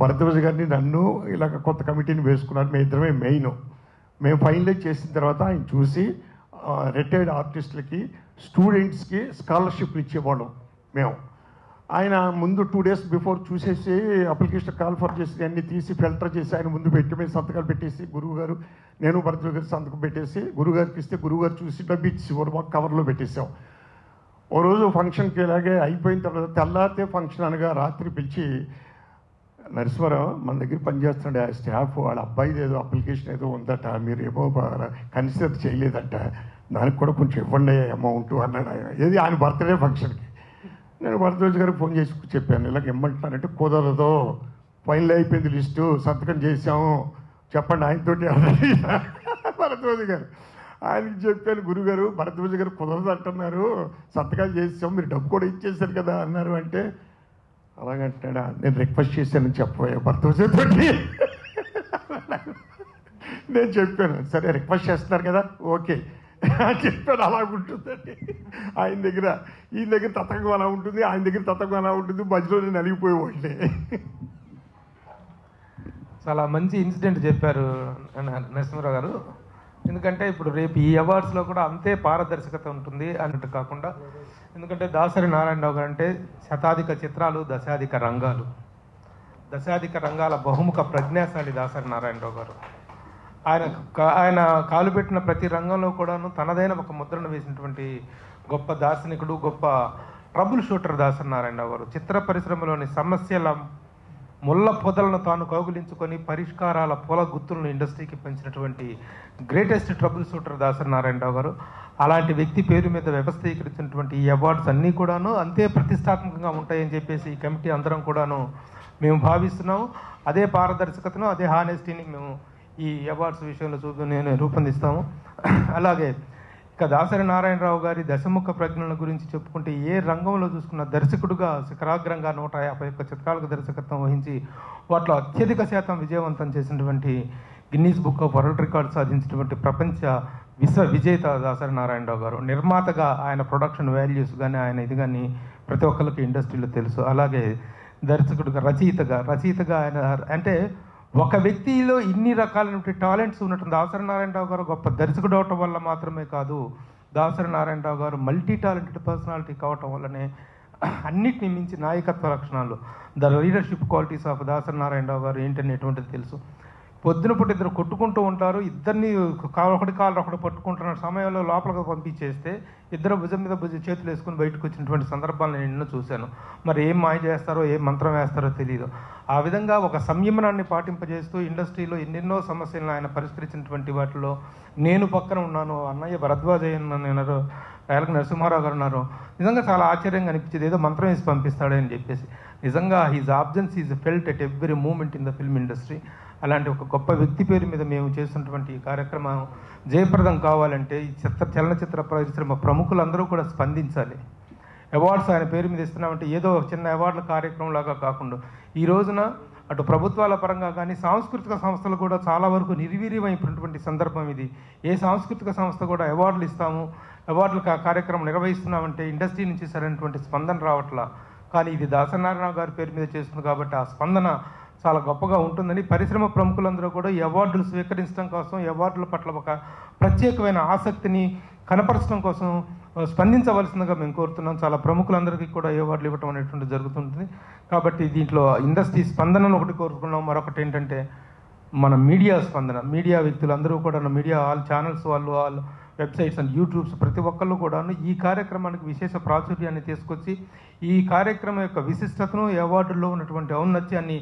భరద్వాజ్ గారిని నన్ను ఇలాగ కొత్త కమిటీని వేసుకున్నారు, మేము ఇద్దరమే మెయిన్. మేము ఫైనలైజ్ చేసిన తర్వాత ఆయన చూసి రిటైర్డ్ ఆర్టిస్టులకి స్టూడెంట్స్కి స్కాలర్షిప్లు ఇచ్చేవాళ్ళం మేము. ఆయన ముందు 2 days బిఫోర్ చూసేసి అప్లికేషన్ కాల్ఫర్ చేసి అన్ని తీసి ఫిల్టర్ చేసి ఆయన ముందు పెట్టి మేము సంతకాలు పెట్టేసి, గురువుగారు నేను భరద్వాజ్ గారు సంతకం పెట్టేసి గురువుగారికి ఇస్తే గురువుగారు చూసి డబ్బు ఇచ్చి మాకు కవర్లో పెట్టేసాం. ఓ రోజు ఫంక్షన్కి ఇలాగే అయిపోయిన తర్వాత తెల్లారితే ఫంక్షన్ అనగా రాత్రి పిలిచి, నరసింహారావు మన దగ్గర పనిచేస్తున్నాడు ఆ స్టాఫ్, వాళ్ళ అబ్బాయిది ఏదో అప్లికేషన్ ఏదో ఉందట, మీరు ఏమో కన్సిడర్ చేయలేదట, దానికి కూడా కొంచెం ఇవ్వండి అమౌంట్ అన్నాడు ఆయన. ఏది ఆయన బర్త్డే ఫంక్షన్కి. నేను భరద్వాజ్ గారికి ఫోన్ చేసి చెప్పాను, ఇలాగ ఇమ్మంటున్నానంటే కుదరదు, ఫైనల్ అయిపోయింది లిస్టు, సంతకం చేసాము, చెప్పండి ఆయనతోటి అన్నది భరద్వాజ్ గారు. ఆయనకి చెప్పాను, గురుగారు భరద్వాజ్ గారు కుదరదు అంటున్నారు, సంతకాలు చేసాం, మీరు డబ్బు కూడా ఇచ్చేసారు కదా అన్నారు. అంటే అలాగంటాడా, నేను రిక్వెస్ట్ చేశానని చెప్పబోయా భరద్వాజ్ తోటి. నేను చెప్పాను, సరే రిక్వెస్ట్ చేస్తున్నారు కదా, ఓకే చెప్పాను. అలాగుంటుందండి ఆయన దగ్గర, ఈయన దగ్గర తతంగం అలా ఉంటుంది, ఆయన దగ్గర తతంగం అలా ఉంటుంది, మధ్యలో నేను నలిగిపోయేవాడిని. చాలా మంచి ఇన్సిడెంట్ చెప్పారు నరసింహరావు గారు. ఎందుకంటే ఇప్పుడు రేపు ఈ అవార్డ్స్లో కూడా అంతే పారదర్శకత ఉంటుంది అన్నట్టు కాకుండా, ఎందుకంటే దాసరి నారాయణరావు గారు అంటే శతాధిక చిత్రాలు, దశాధిక రంగాలు, దశాధిక రంగాల బహుముఖ ప్రజ్ఞాశాలి దాసరి నారాయణరావు గారు. ఆయన కాలు పెట్టిన ప్రతి రంగంలో కూడాను తనదైన ఒక ముద్రను వేసినటువంటి గొప్ప దార్శనికుడు, గొప్ప ట్రబుల్ షూటర్ దాసరి నారాయణరావు గారు. చిత్ర పరిశ్రమలోని సమస్యల ముళ్ళ పొదలను తాను కౌగులించుకొని పరిష్కారాల పూల గుత్తులను ఇండస్ట్రీకి పెంచినటువంటి greatest trouble shooter Dasari Narayana Rao garu. అలాంటి వ్యక్తి పేరు మీద వ్యవస్థీకరించినటువంటి ఈ అవార్డ్స్ అన్నీ కూడాను అంతే ప్రతిష్టాత్మకంగా ఉంటాయని చెప్పేసి ఈ కమిటీ అందరం కూడాను మేము భావిస్తున్నాము. అదే పారదర్శకతను, అదే హానెస్టీని మేము ఈ అవార్డ్స్ విషయంలో నేను రూపొందిస్తాము. అలాగే ఇక దాసరి నారాయణరావు గారి దశముఖ ప్రజ్ఞల గురించి చెప్పుకుంటే, ఏ రంగంలో చూసుకున్న దర్శకుడుగా శిఖరాగ్రంగా 151 చిత్రాలకు దర్శకత్వం వహించి వాటిలో అత్యధిక శాతం విజయవంతం చేసినటువంటి Guinness book of world record సాధించినటువంటి ప్రపంచ విజేత దాసరి నారాయణరావు గారు. నిర్మాతగా ఆయన ప్రొడక్షన్ వాల్యూస్ కానీ ఆయన ఇది కానీ ప్రతి ఒక్కరికి ఇండస్ట్రీలో తెలుసు. అలాగే దర్శకుడుగా, రచయితగా ఆయన అంటే ఒక వ్యక్తిలో ఇన్ని రకాలైన టాలెంట్స్ ఉన్నట్టు దాసరి నారాయణరావు గారు గొప్ప దర్శకుడు అవటం వల్ల మాత్రమే కాదు, దాసరి నారాయణరావు గారు మల్టీ టాలెంటెడ్ పర్సనాలిటీ కావటం వల్లనే అన్నిటిని మించి నాయకత్వ లక్షణాలు, the leadership qualities of Dasari Narayana Rao garu ఏంటనేటువంటిది తెలుసు. పొద్దున పూట ఇద్దరు కొట్టుకుంటూ ఉంటారు, ఇద్దరిని ఒకటి కాలు ఒకటి పట్టుకుంటున్న సమయంలో లోపలికి పంపించేస్తే ఇద్దరు భుజం మీద చేతులు వేసుకుని బయటకు వచ్చినటువంటి సందర్భాలు నేను ఎన్నో చూశాను. మరి ఏం మాయ చేస్తారో, ఏం మంత్రం వేస్తారో తెలియదు. ఆ విధంగా ఒక సంయమనాన్ని పాటింపజేస్తూ ఇండస్ట్రీలో ఎన్నెన్నో సమస్యలను ఆయన పరిష్కరించినటువంటి వాటిలో నేను పక్కన ఉన్నాను, అన్నయ్య భరద్వాజ్ అన్నారు, రేలక నరసింహారావు గారు ఉన్నారు. నిజంగా చాలా ఆశ్చర్యంగా అనిపించేది, ఏదో మంత్రం వేసి పంపిస్తాడని చెప్పేసి. నిజంగా his absence is felt at every moment in the film industry. అలాంటి ఒక గొప్ప వ్యక్తి పేరు మీద మేము చేస్తున్నటువంటి ఈ కార్యక్రమం జయప్రదం కావాలంటే ఈ చలనచిత్ర పరిశ్రమ ప్రముఖులందరూ కూడా స్పందించాలి. అవార్డ్స్ ఆయన పేరు మీద ఇస్తున్నామంటే ఏదో ఒక చిన్న అవార్డుల కార్యక్రమం లాగా కాకుండా, ఈ రోజున అటు ప్రభుత్వాల పరంగా కానీ సాంస్కృతిక సంస్థలు కూడా చాలా వరకు నిర్వీర్యమైనటువంటి సందర్భం ఇది. ఏ సాంస్కృతిక సంస్థ కూడా అవార్డులు ఇస్తాము, అవార్డుల కార్యక్రమం నిర్వహిస్తున్నామంటే ఇండస్ట్రీ నుంచి సరైనటువంటి స్పందన రావట్లా. కానీ ఇది దాసరి నారాయణరావు గారి పేరు మీద చేస్తుంది కాబట్టి ఆ స్పందన చాలా గొప్పగా ఉంటుందని పరిశ్రమ ప్రముఖులందరూ కూడా ఈ అవార్డులు స్వీకరించడం కోసం, ఈ అవార్డుల పట్ల ఒక ప్రత్యేకమైన ఆసక్తిని కనపరచడం కోసం స్పందించవలసిందిగా మేము కోరుతున్నాం. చాలా ప్రముఖులందరికీ కూడా ఈ అవార్డులు ఇవ్వటం అనేటువంటి జరుగుతుంటుంది. కాబట్టి దీంట్లో ఇండస్ట్రీ స్పందనను ఒకటి కోరుకున్నాం. మరొకటి ఏంటంటే మన మీడియా స్పందన. మీడియా వ్యక్తులందరూ కూడా, మీడియా ఆల్ ఛానల్స్ వాళ్ళు, ఆల్ వెబ్సైట్స్ అండ్ యూట్యూబ్స్ ప్రతి ఒక్కళ్ళు కూడాను ఈ కార్యక్రమానికి విశేష ప్రాచుర్యాన్ని తీసుకొచ్చి ఈ కార్యక్రమం యొక్క విశిష్టతను, ఈ అవార్డుల్లో ఉన్నటువంటి ఔన్నత్యాన్ని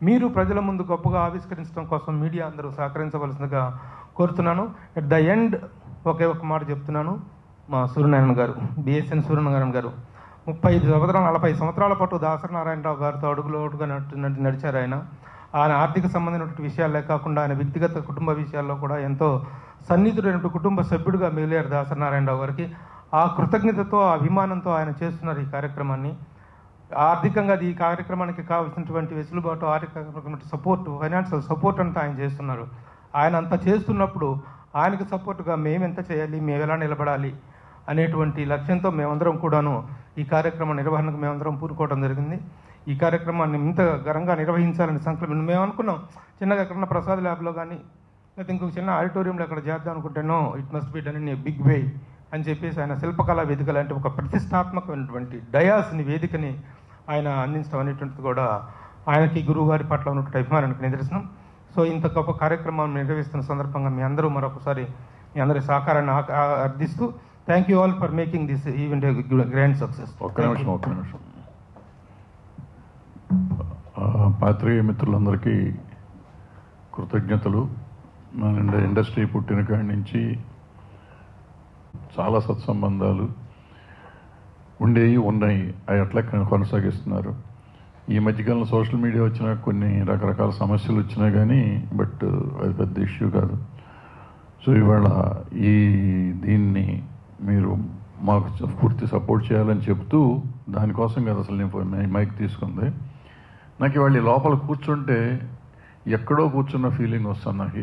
మీరు ప్రజల ముందు గొప్పగా ఆవిష్కరించడం కోసం మీడియా అందరూ సహకరించవలసిందిగా కోరుతున్నాను. ఎట్ ద ఎండ్ ఒకే ఒక మాట చెప్తున్నాను. మా సూర్యనారాయణ గారు, బిఎస్ఎన్ సూర్యనారాయణ గారు 40 సంవత్సరాల పాటు దాసరి నారాయణరావు గారితో అడుగులోటుగా నడిచారు. ఆయన ఆర్థిక సంబంధమైనటువంటి విషయాలే కాకుండా ఆయన వ్యక్తిగత కుటుంబ విషయాల్లో కూడా ఎంతో సన్నిహితుడైనటువంటి కుటుంబ సభ్యుడిగా మిగిలారు దాసరి నారాయణరావు గారికి. ఆ కృతజ్ఞతతో, ఆ అభిమానంతో ఆయన చేస్తున్నారు ఈ కార్యక్రమాన్ని. ఆర్థికంగా ఈ కార్యక్రమానికి కావాల్సినటువంటి వెసులుబాటు, ఆర్థిక సపోర్ట్, ఫైనాన్షియల్ సపోర్ట్ అంతా ఆయన చేస్తున్నారు. ఆయన అంతా చేస్తున్నప్పుడు ఆయనకు సపోర్టుగా మేము ఎంత చేయాలి, మేము ఎలా నిలబడాలి అనేటువంటి లక్ష్యంతో మేమందరం కూడాను ఈ కార్యక్రమ నిర్వహణకు మేమందరం పూనుకోవడం జరిగింది. ఈ కార్యక్రమాన్ని ఇంత ఘనంగా నిర్వహించాలని సంకల్పం మేము అనుకున్నాం. చిన్నగా ఎక్కడన్నా ప్రసాద్ ల్యాబ్లో కానీ లేకపోతే ఇంకొక చిన్న ఆడిటోరియంలో ఎక్కడ చేద్దాం అనుకుంటేనో it must be done in a big way అని చెప్పేసి ఆయన శిల్పకళా వేదిక లాంటి ఒక ప్రతిష్టాత్మకమైనటువంటి డయాస్ని, వేదికని ఆయన అందించడం అనేటువంటిది కూడా ఆయనకి గురువు గారి పట్ల ఉన్నటువంటి అభిమానానికి నిదర్శనం. సో ఇంత గొప్ప కార్యక్రమాన్ని నిర్వహిస్తున్న సందర్భంగా మీ అందరూ మరొకసారి మీ అందరి సహకారాన్ని అర్థిస్తూ thank you all for making this event grand success. ఒక్క నిమిషం. పాత్రికేయ మిత్రులందరికీ కృతజ్ఞతలు. మన ఇండస్ట్రీ పుట్టిన కాడి నుంచి చాలా సత్సంబంధాలు ఉండేవి ఉన్నాయి, అవి అట్లా కొనసాగిస్తున్నారు. ఈ మధ్యకాలంలో సోషల్ మీడియా వచ్చిన కొన్ని రకరకాల సమస్యలు వచ్చినా కానీ బట్ అది పెద్ద ఇష్యూ కాదు. సో ఇవాళ దీన్ని మీరు మాకు పూర్తి సపోర్ట్ చేయాలని చెప్తూ, దానికోసం కదా అసలు నేను మైక్ తీసుకుంది. నాకు ఇవాళ లోపల కూర్చుంటే ఎక్కడో కూర్చున్న ఫీలింగ్ వస్తుంది. నాకు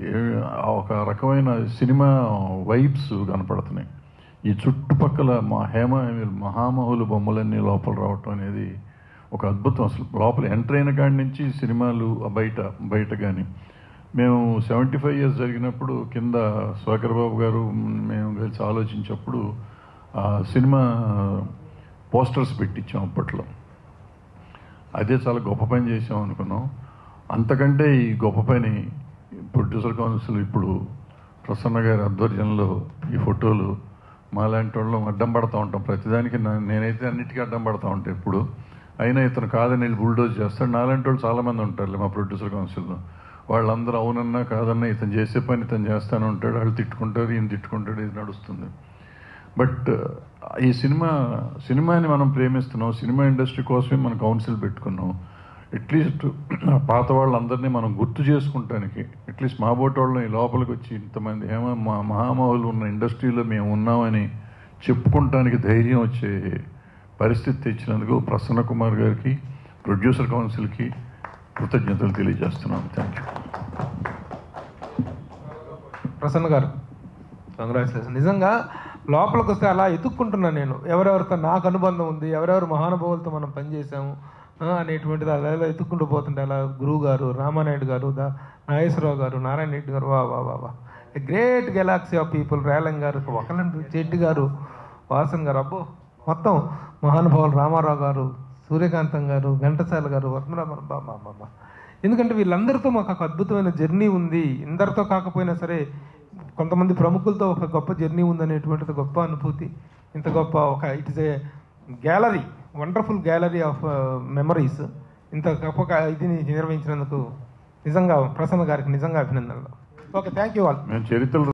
ఒక రకమైన సినిమా వైబ్స్ కనపడుతున్నాయి. ఈ చుట్టుపక్కల మహామహులు బొమ్మలన్నీ లోపల రావటం అనేది ఒక అద్భుతం. అసలు లోపల ఎంటర్ అయిన కాడి నుంచి సినిమాలు బయట కానీ మేము 75 years జరిగినప్పుడు కింద స్వాకర్ బాబు గారు మేము కలిసి ఆలోచించినప్పుడు సినిమా పోస్టర్స్ పెట్టించాం. అప్పట్లో అదే చాలా గొప్ప పని చేసాం అనుకున్నాం. అంతకంటే ఈ గొప్ప పని ప్రొడ్యూసర్ కౌన్సిల్ ఇప్పుడు ప్రసన్న గారి ఆధ్వర్యంలో ఈ ఫోటోలు మాలాంటి వాళ్ళం అడ్డం పడుతూ ఉంటాం. ప్రతిదానికి నేనైతే అన్నిటికీ అడ్డం పడుతూ ఉంటాను ఎప్పుడు. అయినా ఇతను కాదని వెళ్ళి బుల్డోజ్ చేస్తాడు. నాలాంటి వాళ్ళు చాలామంది ఉంటారు మా ప్రొడ్యూసర్ కౌన్సిల్లో. వాళ్ళందరూ అవునన్నా కాదన్నా ఇతను చేసే పని ఇతను చేస్తానే ఉంటాడు. వాళ్ళు తిట్టుకుంటారు, ఈయన తిట్టుకుంటాడు, ఇది నడుస్తుంది. బట్ ఈ సినిమాని మనం ప్రేమిస్తున్నాం. సినిమా ఇండస్ట్రీ కోసమే మనం కౌన్సిల్ పెట్టుకున్నాం. అట్లీస్ట్ పాత వాళ్ళందరినీ మనం గుర్తు చేసుకుంటానికి, అట్లీస్ట్ మా బోటి వాళ్ళని ఈ లోపలికి వచ్చి ఇంతమంది మహామహులు ఉన్న ఇండస్ట్రీలో మేము ఉన్నామని చెప్పుకుంటానికి ధైర్యం వచ్చే పరిస్థితి తెచ్చినందుకు ప్రసన్న కుమార్ గారికి, ప్రొడ్యూసర్ కౌన్సిల్కి కృతజ్ఞతలు తెలియజేస్తున్నాను. Thank you. ప్రసన్న గారు కంగ్రాచులేషన్. నిజంగా లోపలికి వస్తే అలా ఎత్తుక్కుంటున్నాను నేను, ఎవరెవరితో నాకు అనుబంధం ఉంది, ఎవరెవరు మహానుభావులతో మనం పనిచేసాము అనేటువంటిది అలా ఎత్తుక్కుంటూ పోతుంటే అలా గురువు గారు, రామానాయుడు గారు, నాగేశ్వరరావు గారు, నారాయణ రెడ్డి గారు, వా a great Galaxy of people, Relangi గారు, ఒకళ్ళంటూ చెడ్డి గారు, వాసన్ గారు, అబ్బో మొత్తం మహానుభావులు, రామారావు గారు, సూర్యకాంతం గారు, ఘంటసాల గారు, వర్మరామన్, బాబా. ఎందుకంటే వీళ్ళందరితో మాకు ఒక అద్భుతమైన జర్నీ ఉంది. ఇందరితో కాకపోయినా సరే కొంతమంది ప్రముఖులతో ఒక గొప్ప జర్నీ ఉందనేటువంటిది గొప్ప అనుభూతి. ఇంత గొప్ప it is a gallery, wonderful gallery of memories. ఇంత గొప్ప ఇది నిర్వహించినందుకు నిజంగా ప్రసన్న గారికి నిజంగా అభినందనలు. Okay, thank you all. మేము చరిత్రలు